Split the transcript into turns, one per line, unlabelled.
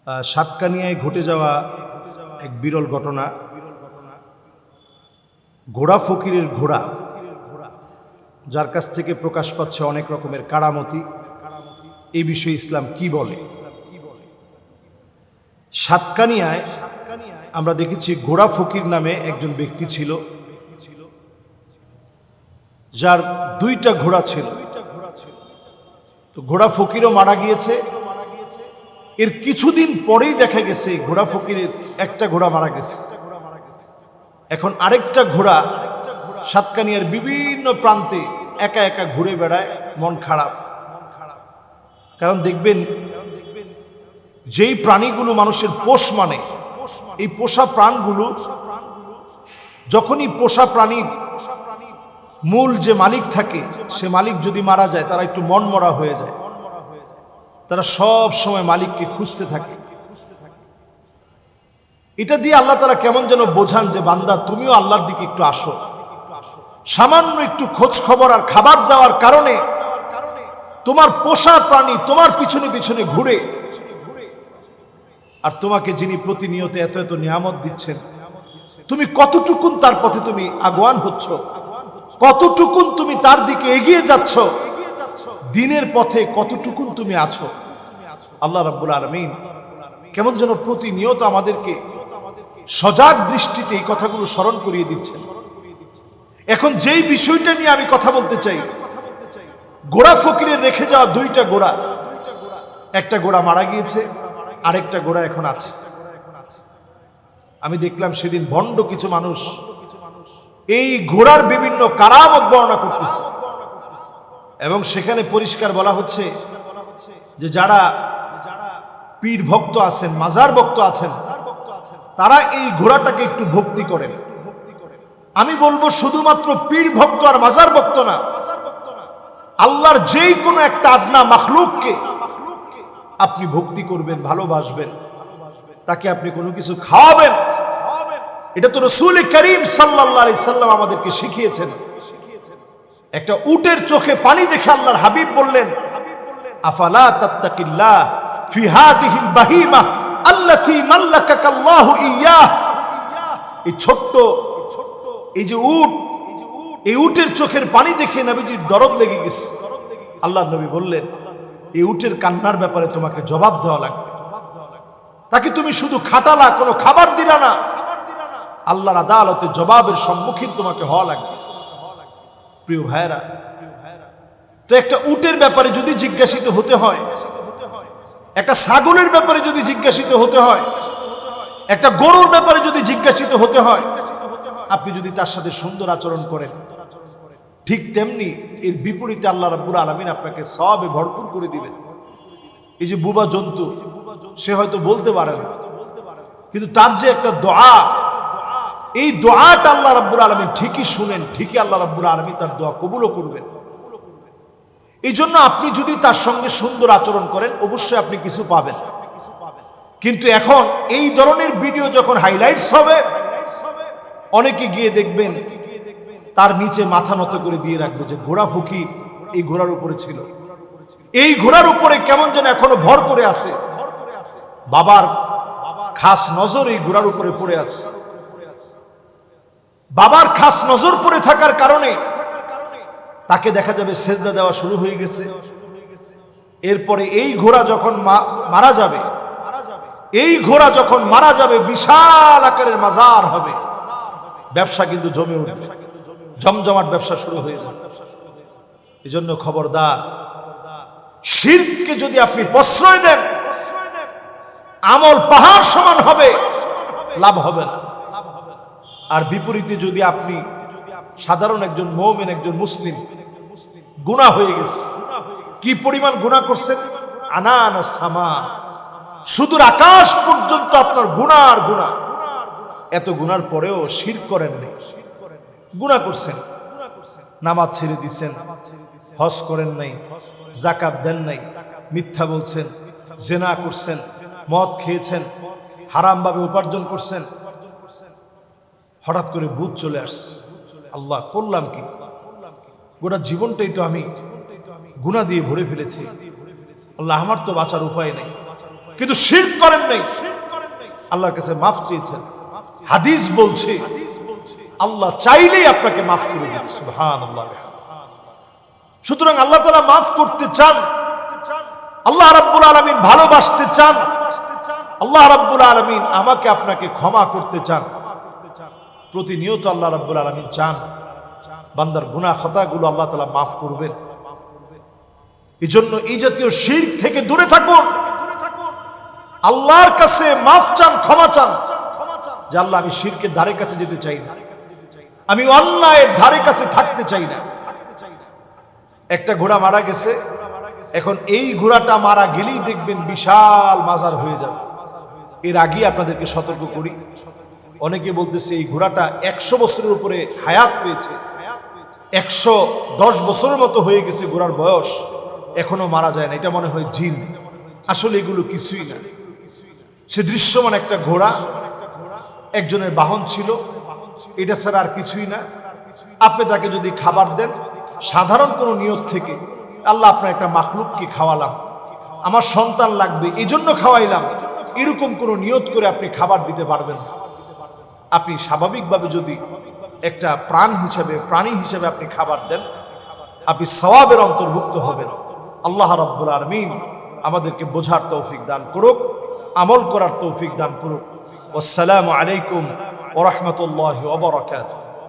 সাতকানিয়ায় ঘটে যাওয়া এক বিরল ঘটনা। ঘোড়া ফকিরের ঘোড়া, যার কাছ থেকে প্রকাশ পাচ্ছে অনেক রকমের কারামতি, এই বিষয়ে ইসলাম কি বলে। সাতকানিয়ায় আমরা দেখেছি ঘোড়া ফকির নামে একজন ব্যক্তি ছিল, যার দুইটা ঘোড়া ছিল। তো ঘোড়া ফকিরও মারা গিয়েছে। এর কিছুদিন পরেই দেখা গেছে ঘোড়া ফকিরের একটা ঘোড়া মারা গেছে। এখন আরেকটা ঘোড়া সাতকানিয়ার বিভিন্ন প্রান্তে একা একা ঘুরে বেড়ায়, মন খারাপ। কারণ দেখবেন, যেই প্রাণীগুলো মানুষের পোষ মানে, এই পোষা প্রাণগুলো যখনই পোষা প্রাণীর মূল যে মালিক থাকে, সে মালিক যদি মারা যায়, তারা একটু মনমরা হয়ে যায়। তারা সব সময় মালিককে খুঁজতে থাকে। এটা দিয়ে আল্লাহ তাআলা কেমন যেন বোঝান যে, বান্দা তুমিও আল্লাহর দিকে একটু আসো। সামান্য একটু খোঁজ খবর আর খাবার দেওয়ার কারণে তোমার পোষা প্রাণী তোমার পিছনে পিছনে ঘুরে, আর তোমাকে যিনি প্রতিনিয়ত এত এত নিয়ামত দিচ্ছেন, তুমি কতটুকুন তার পথে তুমি আগুয়ান হচ্ছ, কতটুকুন তুমি তার দিকে এগিয়ে যাচ্ছ, দিনের পথে কতটুকুন তুমি আছো। আল্লাহ রাব্বুল আলামিন কেমন যেন প্রতিনিয়ত আমাদেরকে সজাগ দৃষ্টিতে এই কথাগুলো স্মরণ করিয়ে দিচ্ছেন। এখন যেই বিষয়টা নিয়ে আমি কথা বলতে চাই, ঘোড়া ফকিরের রেখে যাওয়া দুইটা ঘোড়া, একটা ঘোড়া মারা গিয়েছে, আরেকটা ঘোড়া এখন আছে। আমি দেখলাম সেদিন ভণ্ড কিছু মানুষ এই ঘোড়ার বিভিন্ন কারামত বর্ণনা করতেছে, এবং সেখানে পরিষ্কার বলা হচ্ছে যে যারা পীর ভক্ত আছেন, মাজার ভক্ত আছেন, তারা এই ঘোড়াটাকে একটু ভক্তি করেন। আমি বলবো শুধুমাত্র পীর ভক্ত আর মাজার ভক্ত না, আল্লাহর যেই কোনো একটা আদনা মাখলুককে আপনি ভক্তি করবেন, ভালোবাসবেন, তাকে আপনি কোনো কিছু খাওয়াবেন। এটা তো রাসূল করিম সাল্লাল্লাহু আলাইহি সাল্লাম আমাদেরকে শিখিয়েছেন। একটা উটের চোখে পানি দেখে আল্লাহর হাবিব বললেন, আফালা তাত্তাকিল্লাহ ফি হাদিহিল বাহিমা আল্লাতী মাল্লাকাকাল্লাহু ইয়্যাহ। এই ছোট্ট এই যে উট, এই উটের চোখের পানি দেখে নবীজির দরদ লেগে গেছে। আল্লাহর নবী বললেন, এই উটের কান্নার ব্যাপারে তোমাকে জবাব দেওয়া লাগবে। তাকে তুমি শুধু খাটালা, কোনো খাবার দিলা না, আল্লাহর আদালতে জবাবের সম্মুখীন তোমাকে হওয়া লাগবে। প্রিয় ভাইরা, তো একটা উটের ব্যাপারে যদি জিজ্ঞাসিত হতে হয়, একটা ছাগলের ব্যাপারে যদি জিজ্ঞাসিত হতে হয়, একটা গরুর ব্যাপারে যদি জিজ্ঞাসিত হতে হয়, আপনি যদি তার সাথে সুন্দর আচরণ করেন, ঠিক তেমনি এর বিপরীতে আল্লাহ রাব্বুল আলামিন আপনাকে সওয়াবে ভরপুর করে দিবেন। এই যে বুবা জন্তু, সে হয়তো বলতে পারে না, কিন্তু তার যে একটা দোয়া, এই দোয়াটা আল্লাহ রাব্বুল আলামিন ঠিকই শুনেন, ঠিকই আল্লাহ রাব্বুল আলামিন তার দোয়া কবুলও করবেন। এই জন্য আপনি যদি তার সঙ্গে সুন্দর আচরণ করেন, অবশ্যই আপনি কিছু পাবেন। কিন্তু এখন এই ধরনের ভিডিও যখন হাইলাইটস হবে, অনেকে গিয়ে দেখবেন তার নিচে মাথা নত করে দিয়ে রাখবে যে ঘোড়া ফকির এই ঘোড়ার উপরে ছিল, এই ঘোড়ার উপরে কেমন যেন এখনো ভর করে আছে। বাবার খাস নজর এই ঘোড়ার উপরে পড়ে আছে। বাবার খাস নজর পড়ে থাকার কারণে তাকে দেখা যাবে সেজদা দেওয়া শুরু হয়ে গেছে। এরপরে এই ঘোড়া যখন মারা যাবে, এই ঘোড়া যখন মারা যাবে, বিশাল আকারের মাজার হবে, ব্যবসা কিন্তু জমে উঠবে, জমজমাট ব্যবসা শুরু হয়ে যাবে। এই জন্য খবরদার, শিরককে যদি আপনি প্রশ্রয় দেন, আমল পাহাড় সমান হবে, লাভ হবে না। আর বিপরীতে যদি আপনি সাধারণ একজন মুমিন, একজন মুসলিম, গুনাহ হয়ে গেছে, কি পরিমাণ গুনাহ করছেন, আনানা সামা, সুদূর আকাশ পর্যন্ত আপনার গুনাহ আর গুনাহ। এত গুনার পরেও শিরক করেন নাই, গুনাহ করছেন, নামাজ ছেড়ে দিচ্ছেন, হজ করেন নাই, যাকাত দেন নাই, মিথ্যা বলছেন, জেনা করছেন, মদ খেয়েছেন, হারামভাবে উপার্জন করছেন। হঠাৎ করে বুঝ চলে আসছে, আল্লাহ করলাম কি, গোটা জীবনটাই তো আমি গুনাহ দিয়ে ভরে ফেলেছি। আল্লাহ, আমার তো বাঁচার উপায় নেই, কিন্তু শিরক করেন নাই, আল্লাহর কাছে মাফ চেয়েছেন। হাদিস বলছে আল্লাহ চাইলেই আপনাকে মাফ করে দেন। সুবহানাল্লাহ। সুতরাং আল্লাহ তাআলা মাফ করতে চান, আল্লাহ রাব্বুল আলামিন ভালোবাসতে চান, আল্লাহ রাব্বুল আলামিন আমাকে আপনাকে ক্ষমা করতে চান। প্রতিনিয়ত আল্লাহ রাব্বুল আলামিন চান বান্দার গুনাহ খাতাগুলো আল্লাহ তাআলা মাফ করবেন। এজন্য এই জাতীয় শিরক থেকে দূরে থাকুন, আল্লাহর কাছে মাফ চান, ক্ষমা চান যে আল্লাহ আমি শিরকের ধারে কাছে যেতে চাই না, আমি অন্যায়ের ধারে কাছে থাকতে চাই না। একটা ঘোড়া মারা গেছে, এখন এই ঘোড়াটা মারা গেলেই দেখবেন বিশাল মাজার হয়ে যাবে। এর আগে আপনাদেরকে সতর্ক করি, অনেকে বলতেছে এই ঘোড়াটা 100 বছরের উপরে হায়াত পেয়েছে, 110 বছরের মতো হয়ে গেছে ঘোড়ার বয়স, এখনো মারা যায় না, এটা মনে হয় জিন। আসলে এগুলো কিছুই না। সে দৃশ্যমান একটা ঘোড়া, একজনের বাহন ছিল, এটা ছাড়া আর কিছুই না। আপনি তাকে যদি খাবার দেন সাধারণ কোনো নিয়ত থেকে, আল্লাহ আপনার একটা মাখলুককে খাওয়ালাম, আমার সন্তান লাগবে এই জন্য খাওয়াইলাম, এরকম কোনো নিয়ত করে আপনি খাবার দিতে পারবেন না। আপনি স্বাভাবিকভাবে যদি একটা প্রাণী হিসেবে আপনি খাবার দেন, আপনি সওয়াবের অন্তর্ভুক্ত হবেন। আল্লাহ রাব্বুল আলামিন আমাদেরকে বোঝার তৌফিক দান করুক, আমল করার তৌফিক দান করুক। আসসালামু আলাইকুম ওয়া রাহমাতুল্লাহি ওয়া বারাকাতুহু।